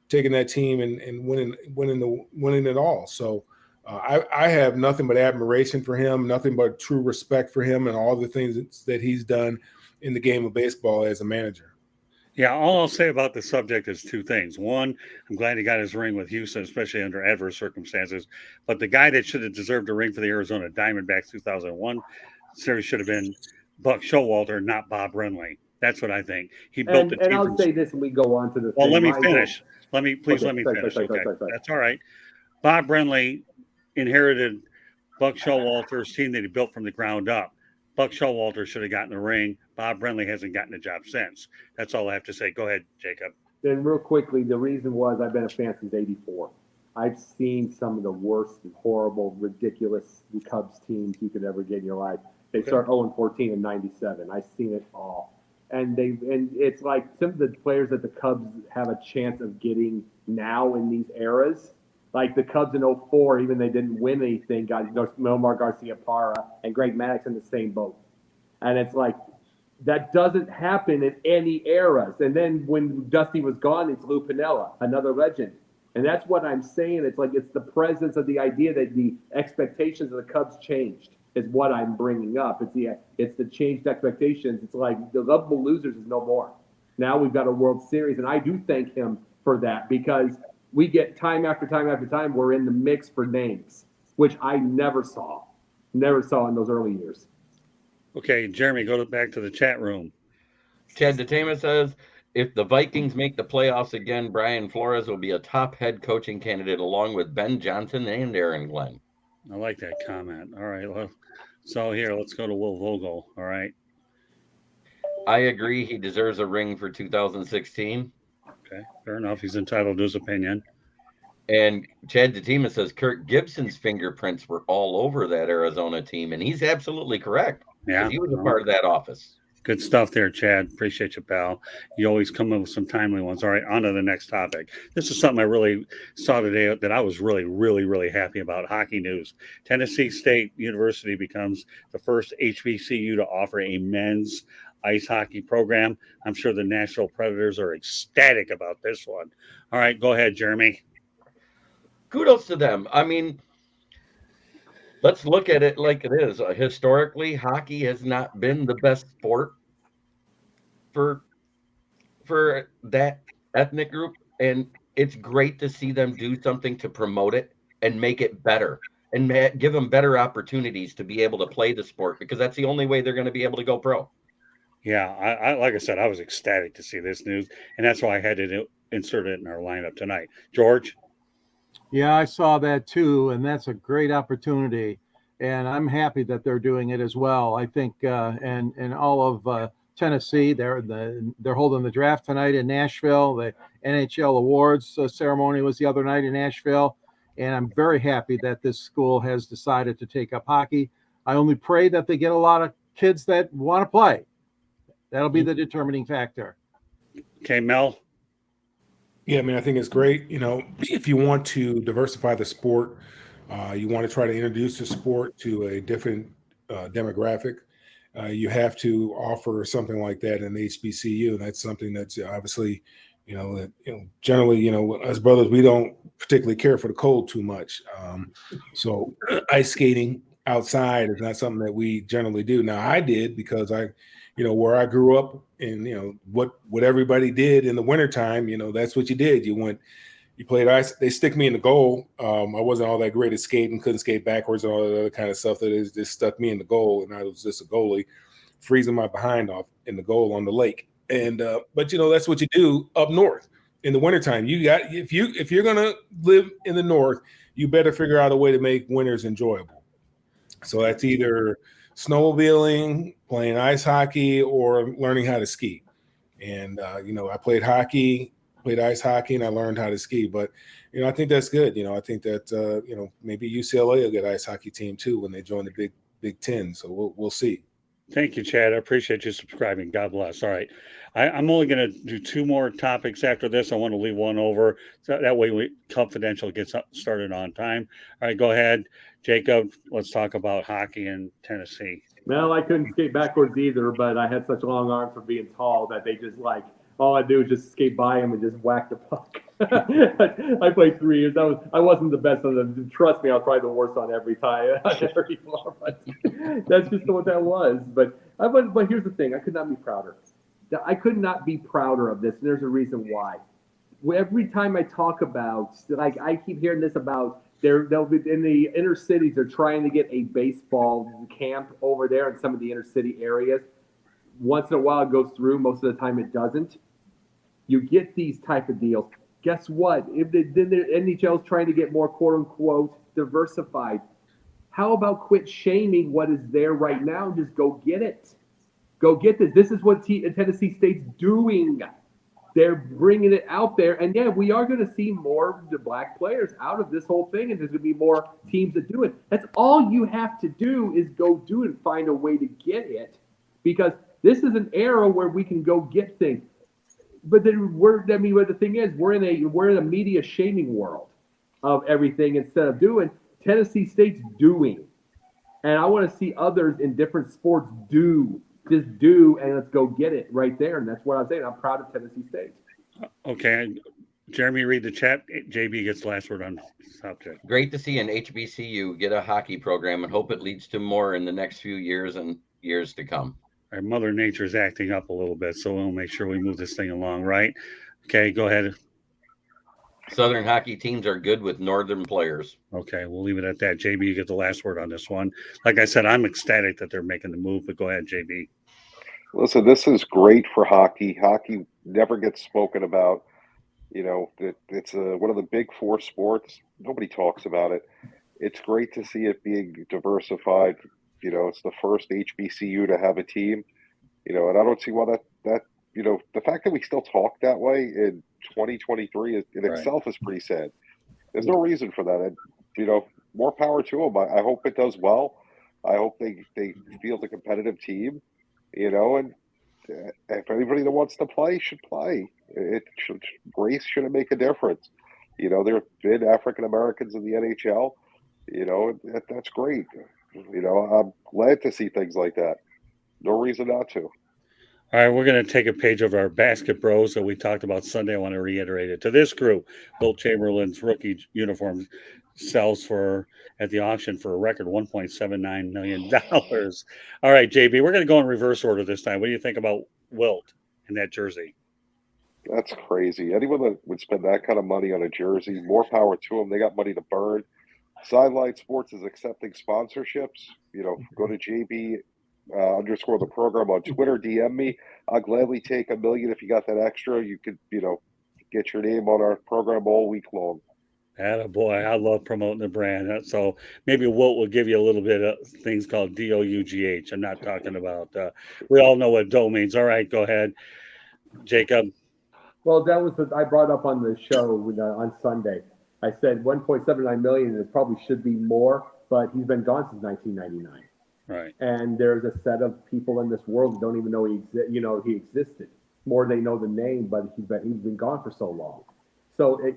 taking that team and winning it all. So I have nothing but admiration for him, nothing but true respect for him and all the things that he's done in the game of baseball as a manager. Yeah, all I'll say about the subject is 2 things. One, I'm glad he got his ring with Houston, especially under adverse circumstances. But the guy that should have deserved a ring for the Arizona Diamondbacks 2001 series should have been Buck Showalter, not Bob Brenly. That's what I think. He built the team. And I'll say this, and we go on to the. Well, let me finish. Let me finish. Sorry. That's all right. Bob Brenly inherited Buck Showalter's team that he built from the ground up. Buck Showalter should have gotten the ring. Bob Brenly hasn't gotten a job since. That's all I have to say. Go ahead, Jacob. Then real quickly, the reason was I've been a fan since '84. I've seen some of the worst, horrible, ridiculous Cubs teams you could ever get in your life. They start 0-14 in '97. I've seen it all. And it's like some of the players that the Cubs have a chance of getting now in these eras, like the Cubs in '04, even they didn't win anything, got Nomar Garcia-Parra and Greg Maddux in the same boat. And it's like, that doesn't happen in any eras. And then when Dusty was gone, it's Lou Piniella, another legend. And that's what I'm saying. It's like, it's the presence of the idea that the expectations of the Cubs changed is what I'm bringing up. It's the changed expectations. It's like the lovable losers is no more. Now we've got a World Series, and I do thank him for that because We get time after time after time, we're in the mix for names, which I never saw in those early years. Okay, Jeremy, back to the chat room. Chad DeTama says, if the Vikings make the playoffs again, Brian Flores will be a top head coaching candidate along with Ben Johnson and Aaron Glenn. I like that comment. All right. Well, so here, let's go to Will Vogel. All right. I agree. He deserves a ring for 2016. Okay. Fair enough. He's entitled to his opinion. And Chad DeTima says Kirk Gibson's fingerprints were all over that Arizona team. And he's absolutely correct. Yeah. He was a part of that office. Good stuff there, Chad. Appreciate you, pal. You always come up with some timely ones. All right, on to the next topic. This is something I really saw today that I was really, really, really happy about. Hockey news. Tennessee State University becomes the first HBCU to offer a men's ice hockey program. I'm sure the Nashville Predators are ecstatic about this one. All right, go ahead, Jeremy. Kudos to them. I mean, let's look at it like it is. Historically, hockey has not been the best sport for that ethnic group, and it's great to see them do something to promote it and make it better and give them better opportunities to be able to play the sport, because that's the only way they're going to be able to go pro. Yeah, I like I said, I was ecstatic to see this news, and that's why I had to insert it in our lineup tonight. George? Yeah, I saw that too, and that's a great opportunity, and I'm happy that they're doing it as well. I think, and all of Tennessee, they're holding the draft tonight in Nashville. The NHL awards ceremony was the other night in Nashville, and I'm very happy that this school has decided to take up hockey. I only pray that they get a lot of kids that want to play. That'll be the determining factor. Okay, Mel? Yeah, I mean, I think it's great. You know, if you want to diversify the sport, you want to try to introduce the sport to a different demographic, you have to offer something like that in HBCU. That's something that's obviously, generally, as brothers, we don't particularly care for the cold too much. So ice skating outside is not something that we generally do. Now, I did because where I grew up and, what everybody did in the wintertime, that's what you did. You played ice. They stick me in the goal. I wasn't all that great at skating, couldn't skate backwards and all that other kind of stuff that is just stuck me in the goal. And I was just a goalie, freezing my behind off in the goal on the lake. And, but that's what you do up north in the wintertime. If you're going to live in the north, you better figure out a way to make winters enjoyable. So that's either snowmobiling, playing ice hockey, or learning how to ski. And, I played ice hockey, and I learned how to ski. But, I think that's good. I think that, maybe UCLA will get an ice hockey team too when they join the Big Ten. So we'll see. Thank you, Chad. I appreciate you subscribing. God bless. All right. I'm only going to do two more topics after this. I want to leave one over. So that way Confidential gets started on time. All right, go ahead. Jacob, let's talk about hockey in Tennessee. Well, I couldn't skate backwards either, but I had such long arms for being tall that they just all I do is just skate by him and just whack the puck. I played 3 years. I wasn't the best on them. Trust me, I was probably the worst on every time. But that's just what that was. But here's the thing: I could not be prouder. I could not be prouder of this, and there's a reason why. Every time I talk about, I keep hearing this about they'll be in the inner cities. They're trying to get a baseball camp over there in some of the inner city areas. Once in a while it goes through. Most of the time it doesn't. You get these type of deals. Guess what? If the NHL is trying to get more quote unquote diversified, how about quit shaming what is there right now and just go get it? Go get this. This is what Tennessee State's doing. They're bringing it out there. And yeah, we are going to see more of the black players out of this whole thing. And there's going to be more teams that do it. That's all you have to do is go do it and find a way to get it. Because this is an era where we can go get things. But then what the thing is, we're in a media shaming world of everything instead of doing. Tennessee State's doing. And I want to see others in different sports do. Just do, and let's go get it right there. And that's what I'm saying. I'm proud of Tennessee State. Okay. Jeremy, read the chat. JB gets last word on the subject. Great to see an HBCU get a hockey program, and hope it leads to more in the next few years and years to come. Our Mother Nature's acting up a little bit, so we'll make sure we move this thing along, right? Okay, go ahead. Southern hockey teams are good with northern players. Okay, we'll leave it at that. JB, you get the last word on this one. Like I said, I'm ecstatic that they're making the move, but go ahead, JB. Listen, this is great for hockey. Hockey never gets spoken about. It's one of the big four sports. Nobody talks about it. It's great to see it being diversified. It's the first HBCU to have a team. And I don't see why that the fact that we still talk that way in 2023 in Right. itself is pretty sad. There's no reason for that. And more power to them. I hope it does well. I hope they field a competitive team. And if anybody that wants to play should play. Race shouldn't make a difference. There have been African Americans in the NHL. That's great. I'm glad to see things like that. No reason not to. All right, we're going to take a page of our basket bros that we talked about Sunday. I want to reiterate it. To this group, Will Chamberlain's rookie uniform sells at the auction for a record $1.79 million. All right, JB, we're going to go in reverse order this time. What do you think about Wilt in that jersey? That's crazy. Anyone that would spend that kind of money on a jersey, more power to them. They got money to burn. Sideline Sports is accepting sponsorships. Go to JB _ the program on Twitter. DM me. I'll gladly take $1 million if you got that extra. You could, get your name on our program all week long. Attaboy. I love promoting the brand. So maybe Wilt will give you a little bit of things called DOUGH. I'm not talking about, we all know what dough means. All right, go ahead, Jacob. Well, that was I brought up on the show on Sunday. I said 1.79 million. It probably should be more, but he's been gone since 1999. Right. And there's a set of people in this world that don't even know he existed. More they know the name, but he's been gone for so long. So if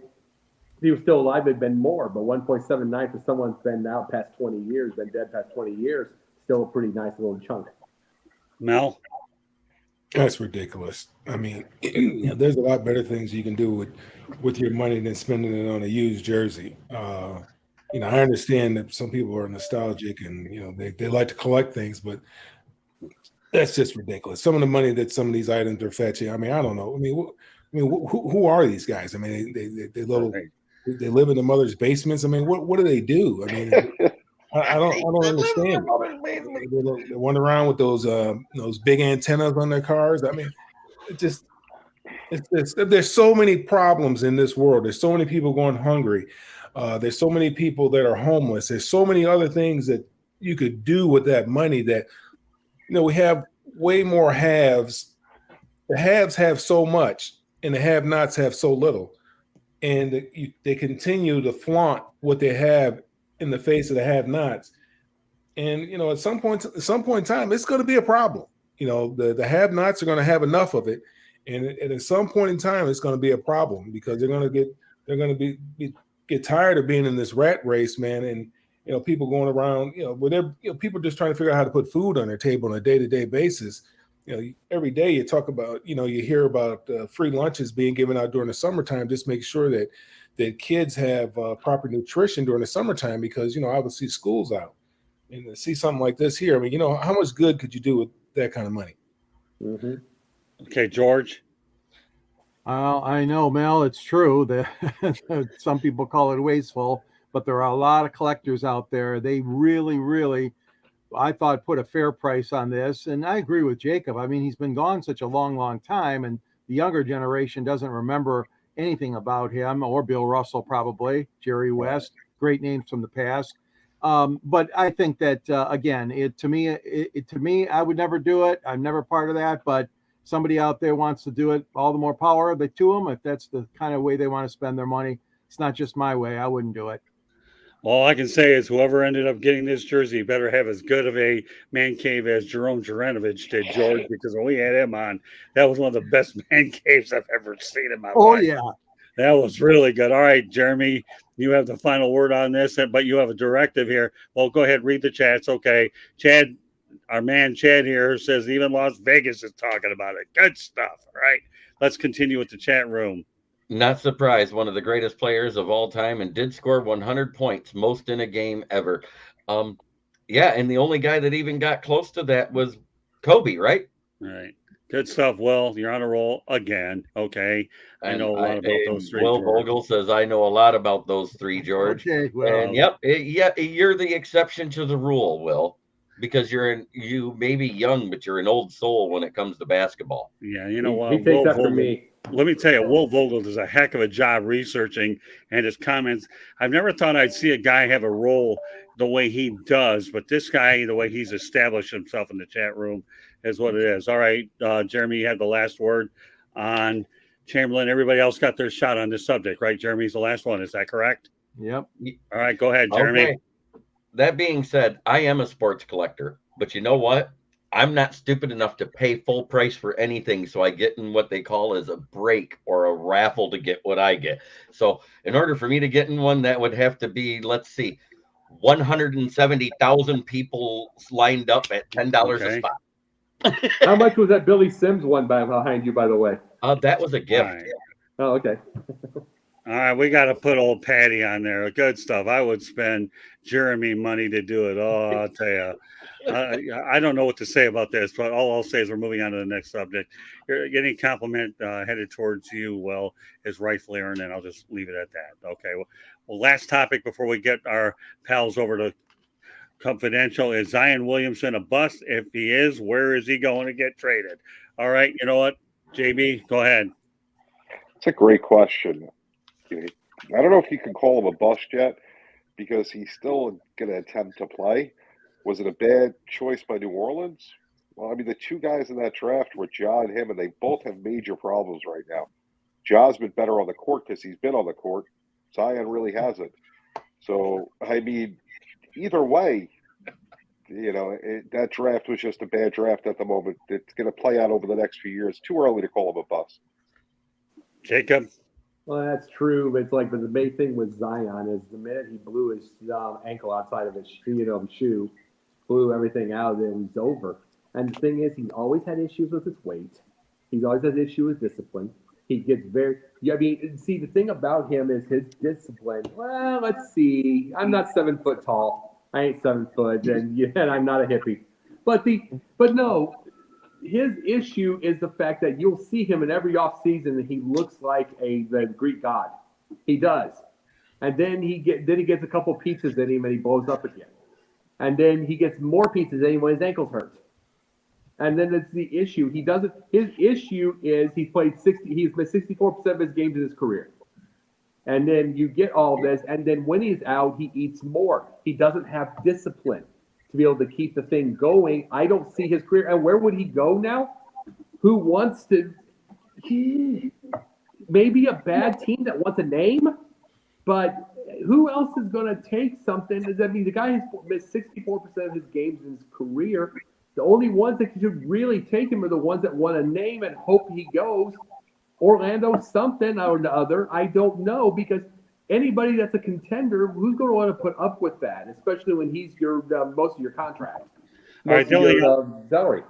he was still alive, it'd been more. But 1.79 for someone who's been out past 20 years, been dead past 20 years, still a pretty nice little chunk. Mel? That's ridiculous. I mean, there's a lot better things you can do with your money than spending it on a used jersey. I understand that some people are nostalgic and they like to collect things, but that's just ridiculous. Some of the money that some of these items are fetching. I mean, I don't know. I mean, who are these guys? I mean, they live in the mother's basements. I mean, what do they do? I mean, I don't understand. They wander around with those big antennas on their cars. I mean, there's so many problems in this world. There's so many people going hungry. There's so many people that are homeless. There's so many other things that you could do with that money that, we have way more haves. The haves have so much and the have-nots have so little. And they continue to flaunt what they have in the face of the have-nots. And, at some point in time, it's going to be a problem. The have-nots are going to have enough of it. And at some point in time, it's going to be a problem because they're going to get tired of being in this rat race, man. And, people going around, people just trying to figure out how to put food on their table on a day-to-day basis. Every day you talk about, you hear about free lunches being given out during the summertime. Just make sure that kids have proper nutrition during the summertime because, obviously school's out. And to see something like this here, I mean, how much good could you do with that kind of money? Mm-hmm. Okay, George. I know, Mel, it's true that some people call it wasteful, but there are a lot of collectors out there. They really, really, I thought, put a fair price on this. And I agree with Jacob. I mean, he's been gone such a long, long time, and the younger generation doesn't remember anything about him, or Bill Russell, probably, Jerry West, great names from the past. But I think that, again, to me, I would never do it. I'm never part of that, but somebody out there wants to do it, all the more power to them. If that's the kind of way they want to spend their money, it's not just my way. I wouldn't do it. All I can say is whoever ended up getting this jersey better have as good of a man cave as Jerome Jaranovich did, George, because when we had him on, that was one of the best man caves I've ever seen in my life. Oh, yeah. That was really good. All right, Jeremy, you have the final word on this, but you have a directive here. Well, go ahead, read the chats. Okay. Chad, our man Chad here says even Las Vegas is talking about it. Good stuff. All right. Let's continue with the chat room. Not surprised, one of the greatest players of all time and did score 100 points, most in a game ever. Yeah, and the only guy that even got close to that was Kobe, right? Right. Good stuff, Will. You're on a roll again. Okay. I And know a lot about those three, Will George. Vogel says, I know a lot about those three, George. Okay, And well, you're the exception to the rule, Will, because you may be young, but you're an old soul when it comes to basketball. Yeah, you know He what? takes Will after Vogel. me. Let me tell you, Will Vogel does a heck of a job researching and his comments. I've never thought I'd see a guy have a role the way he does, but this guy, the way he's established himself in the chat room, is what it is. All right, Jeremy, you had the last word on Chamberlain. Everybody else got their shot on this subject, right? Jeremy's the last one. Is that correct? yep. All right, go ahead, Jeremy. Okay. That being said, I am a sports collector, but you know what? I'm not stupid enough to pay full price for anything, so I get in what they call as a break or a raffle to get what I get. So, in order for me to get in one, that would have to be, let's see, 170,000 people lined up at $10 a Okay. spot. How much was that Billy Sims one behind you, by the way? That was a All gift. right. Oh, okay. All right, we got to put old Patty on there. Good stuff. I would spend Jeremy money to do it. Oh, I'll tell you. I don't know what to say about this, but all I'll say is we're moving on to the next subject. Any compliment headed towards you, well, is rightfully earned, and I'll just leave it at that. Okay. Well, last topic before we get our pals over to confidential: is Zion Williamson a bust? If he is, where is he going to get traded? All right. You know what, JB, go ahead. It's a great question. I don't know if you can call him a bust yet because he's still going to attempt to play. Was it a bad choice by New Orleans? Well, I mean, the two guys in that draft were Ja and him, and they both have major problems right now. Ja's been better on the court because he's been on the court. Zion really hasn't. So, I mean, either way, that draft was just a bad draft at the moment. It's going to play out over the next few years. Too early to call him a bust. Jacob. Well, that's true. But it's like, but the big thing with Zion is the minute he blew his ankle outside of his shoe, blew everything out, and then he's over. And the thing is, he's always had issues with his weight. He's always had issues with discipline. He gets very. I mean, see, the thing about him is his discipline. Well, let's see. I'm not 7 foot tall. I ain't 7 foot, and I'm not a hippie. But no, his issue is the fact that you'll see him in every offseason and he looks like the Greek god. He does. And then he gets a couple pizzas in him and he blows up again. And then he gets more pizzas in him when his ankles hurt. And then it's the issue. His issue is he's missed 64% of his games in his career. And then you get all this, and then when he's out, he eats more. He doesn't have discipline to be able to keep the thing going. I don't see his career. And where would he go now? Who wants to? Maybe a bad team that wants a name, but who else is going to take something? I mean, the guy has missed 64% of his games in his career. The only ones that should really take him are the ones that want a name and hope he goes. Orlando, something or the other. I don't know, because anybody that's a contender, who's going to want to put up with that, especially when he's your most of your contract, most of your salary.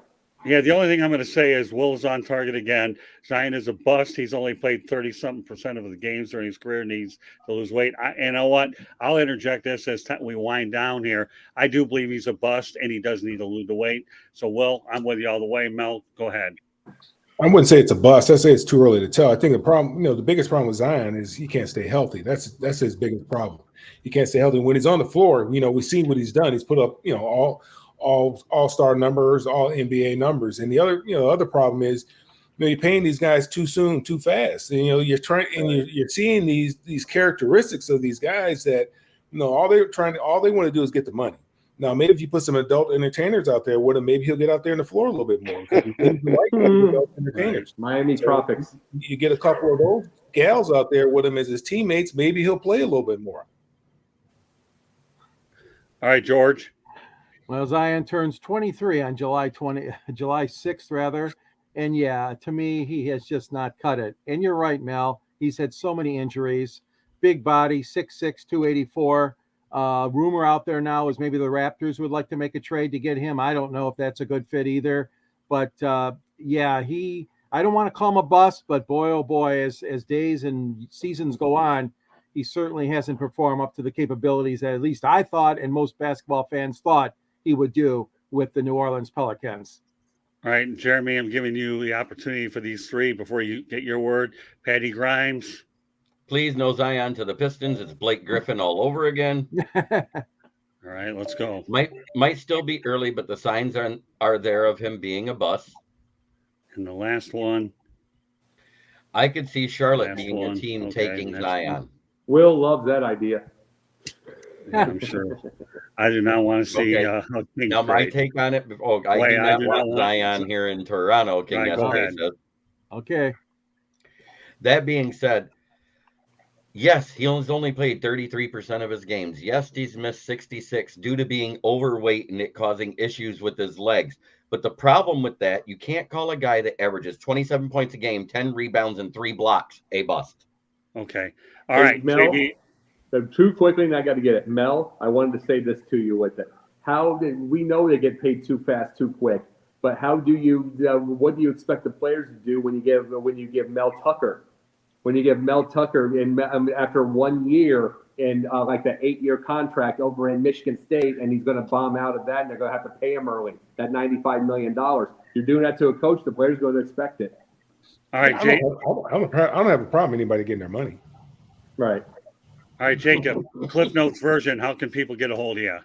Yeah, the only thing I'm going to say is Will's on target again. Zion is a bust. He's only played 30-something% of the games during his career, needs to lose weight. You know what? I'll interject this as we wind down here. I do believe he's a bust, and he does need to lose the weight. So, Will, I'm with you all the way. Mel, go ahead. I wouldn't say it's a bust. I'd say it's too early to tell. I think the problem, the biggest problem with Zion is he can't stay healthy. That's his biggest problem. He can't stay healthy. When he's on the floor, we see what he's done. He's put up, all-star numbers, all NBA numbers. And the other problem is, you're paying these guys too soon, too fast. And you're seeing these characteristics of these guys that, all they want to do is get the money. Now, maybe if you put some adult entertainers out there with him, maybe he'll get out there on the floor a little bit more. Because he like adult entertainers. Right. Miami Tropics. You get a couple of those gals out there with him as his teammates, maybe he'll play a little bit more. All right, George. Well, Zion turns 23 on July 6th, rather. And yeah, to me, he has just not cut it. And you're right, Mel. He's had so many injuries. Big body, 6'6", 284. Rumor out there now is maybe the Raptors would like to make a trade to get him. I don't know if that's a good fit either. But I don't want to call him a bust, but boy, oh boy, as days and seasons go on, he certainly hasn't performed up to the capabilities that at least I thought and most basketball fans thought he would do with the New Orleans Pelicans. All right, Jeremy, I'm giving you the opportunity for these three before you get your word. Patty Grimes. Please, no Zion to the Pistons. It's Blake Griffin all over again. All right, let's go. Might still be early, but the signs are there of him being a bust. And the last one. I could see Charlotte Last being a one. team Okay, taking that's- Zion. Will loves that idea. Yeah, I'm sure. I do not want to see Okay. Kings Now, my trade. take on it. Oh, I Wait, do I not do not want want- Zion here in Toronto, King Right, go SK ahead. says. Okay. That being said, yes, he has only played 33% of his games. Yes, he's missed 66 due to being overweight and it causing issues with his legs. But the problem with that, you can't call a guy that averages 27 points a game, 10 rebounds, and 3 blocks a bust. Okay. All Hey, right, Mel, JB. too quickly, and I got to get it. Mel, I wanted to say this to you with it. How did we know they get paid too fast, too quick? But how do you? What do you expect the players to do when you give Mel Tucker? When you give Mel Tucker after 1 year in like the 8-year contract over in Michigan State, and he's going to bomb out of that, and they're going to have to pay him early that $95 million. You're doing that to a coach. The player's going to expect it. All right, I don't have a problem anybody getting their money. Right. All right, Jacob. Cliff Notes version. How can people get a hold of you?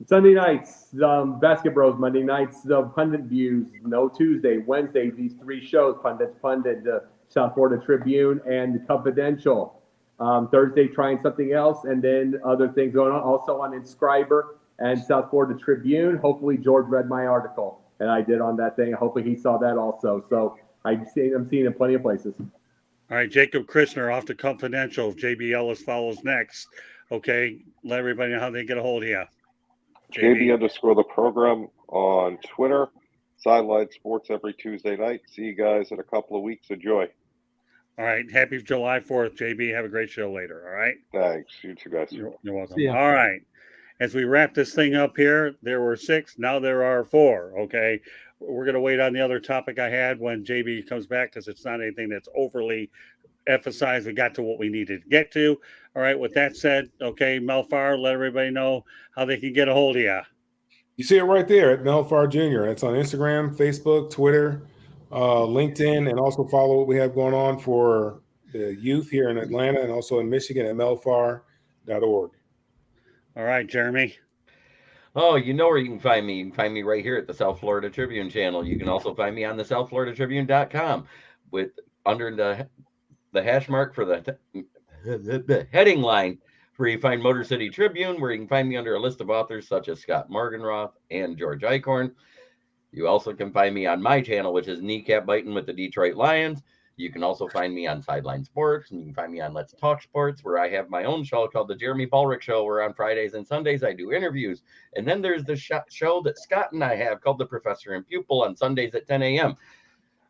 Sunday nights, Basket Bros. Monday nights, Pundit Views. No Tuesday, Wednesday. These 3 shows: Pundit, South Florida Tribune, and Confidential. Thursday, trying something else, and then other things going on. Also on Inscriber and South Florida Tribune. Hopefully, George read my article, and I did on that thing. Hopefully, he saw that also. So I'm seeing it in plenty of places. All right, Jacob Christner off to Confidential. JB Ellis follows next. Okay, let everybody know how they get a hold of you. JB_ the program on Twitter. Sideline Sports every Tuesday night. See you guys in a couple of weeks. Enjoy. All right, happy July 4th, JB. Have a great show later. All right. Thanks. You two guys. You're welcome. See ya. All right. As we wrap this thing up here, there were 6. Now there are 4. Okay. We're going to wait on the other topic I had when JB comes back because it's not anything that's overly emphasized. We got to what we needed to get to. All right. With that said, okay, Mel Farr, let everybody know how they can get a hold of you. You see it right there at Mel Farr Jr. It's on Instagram, Facebook, Twitter, LinkedIn, and also follow what we have going on for the youth here in Atlanta and also in Michigan at melfar.org. All right, Jeremy. Oh, you know where you can find me. You can find me right here at the South Florida Tribune channel. You can also find me on the southfloridatribune.com with under the hash mark for the heading line where you find Motor City Tribune, where you can find me under a list of authors such as Scott Morganroth and George Eichhorn. You also can find me on my channel, which is Kneecap Biting with the Detroit Lions. You can also find me on Sideline Sports, and you can find me on Let's Talk Sports, where I have my own show called The Jeremy Ballrick Show, where on Fridays and Sundays I do interviews. And then there's the show that Scott and I have called The Professor and Pupil on Sundays at 10 a.m.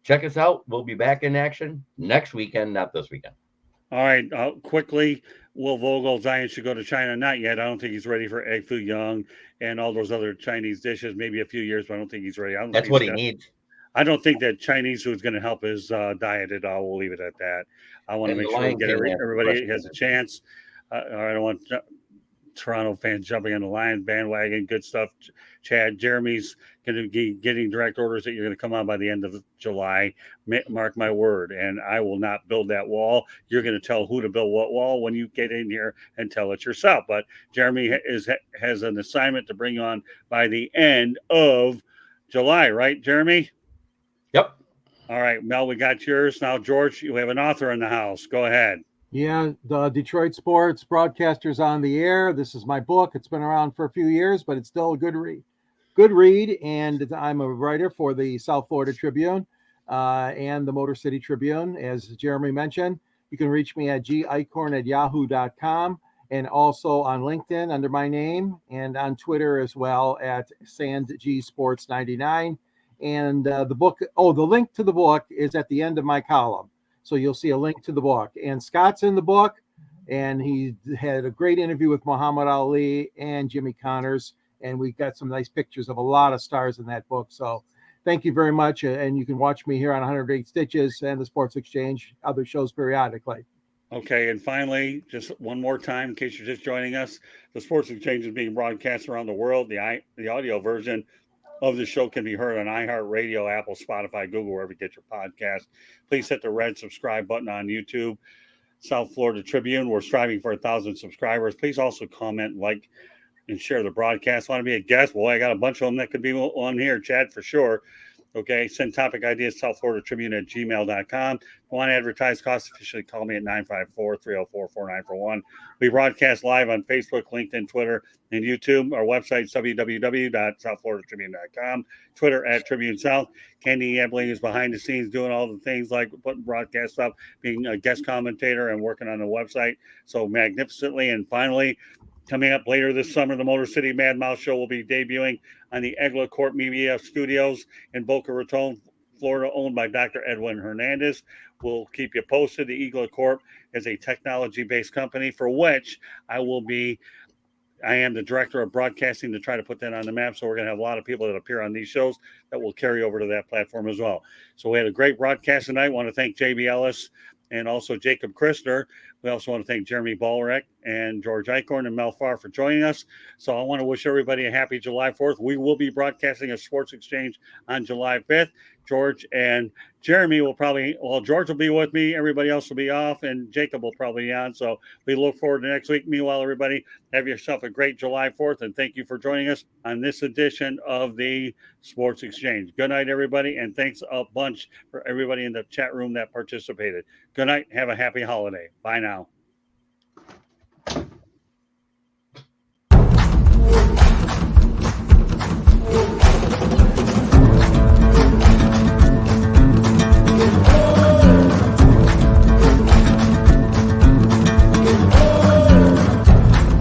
Check us out. We'll be back in action next weekend, not this weekend. All right, quickly, Will Vogel, Zion should go to China. Not yet. I don't think he's ready for egg foo young and all those other Chinese dishes. Maybe a few years, but I don't think he's ready. That's what he needs. I don't think that Chinese food is going to help his diet at all. We'll leave it at that. I want to make sure everybody has a chance. I don't want Toronto fans jumping on the Lions bandwagon. Good stuff, Chad. Jeremy's going to be getting direct orders that you're going to come on by the end of July. Mark my word. And I will not build that wall. You're going to tell who to build what wall when you get in here and tell it yourself. But Jeremy has an assignment to bring on by the end of July, right, Jeremy? Yep. All right, Mel, we got yours. Now, George, you have an author in the house. Go ahead. Yeah, the Detroit Sports Broadcasters on the Air. This is my book. It's been around for a few years, but it's still a good read. Good read, and I'm a writer for the South Florida Tribune and the Motor City Tribune. As Jeremy mentioned, you can reach me at gicorn@yahoo.com and also on LinkedIn under my name and on Twitter as well at SandGSports99. And the link to the book is at the end of my column. So you'll see a link to the book. And Scott's in the book, and he had a great interview with Muhammad Ali and Jimmy Connors. And we got some nice pictures of a lot of stars in that book. So thank you very much. And you can watch me here on 108 Stitches and the Sports Exchange, other shows periodically. Okay, and finally, just one more time, in case you're just joining us, the Sports Exchange is being broadcast around the world. The audio version of the show can be heard on iHeartRadio, Apple, Spotify, Google, wherever you get your podcast. Please hit the red subscribe button on YouTube. South Florida Tribune, we're striving for 1,000 subscribers. Please also comment, like, and share the broadcast. Want to be a guest? Boy, I got a bunch of them that could be on here, Chad, for sure. Okay, send topic ideas, South Florida Tribune at gmail.com. If you want to advertise cost efficiently, call me at 954-304-4941. We broadcast live on Facebook, LinkedIn, Twitter, and YouTube. Our website is www.southfloridatribune.com. Twitter at Tribune South. Candy Ebling is behind the scenes doing all the things like putting broadcasts up, being a guest commentator, and working on the website so magnificently. And finally, coming up later this summer, the Motor City Mad Mouse Show will be debuting on the Egla Corp Media Studios in Boca Raton, Florida, owned by Dr. Edwin Hernandez. We'll keep you posted. The Egla Corp is a technology-based company for which I am the director of broadcasting to try to put that on the map. So we're going to have a lot of people that appear on these shows that will carry over to that platform as well. So we had a great broadcast tonight. I want to thank JB Ellis and also Jacob Christner. We also want to thank Jeremy Ballrek and George Eichhorn and Mel Farr for joining us. So I want to wish everybody a happy July 4th. We will be broadcasting a sports exchange on July 5th. George and Jeremy will George will be with me. Everybody else will be off, and Jacob will probably be on. So we look forward to next week. Meanwhile, everybody, have yourself a great July 4th, and thank you for joining us on this edition of the Sports Exchange. Good night, everybody, and thanks a bunch for everybody in the chat room that participated. Good night. Have a happy holiday. Bye now.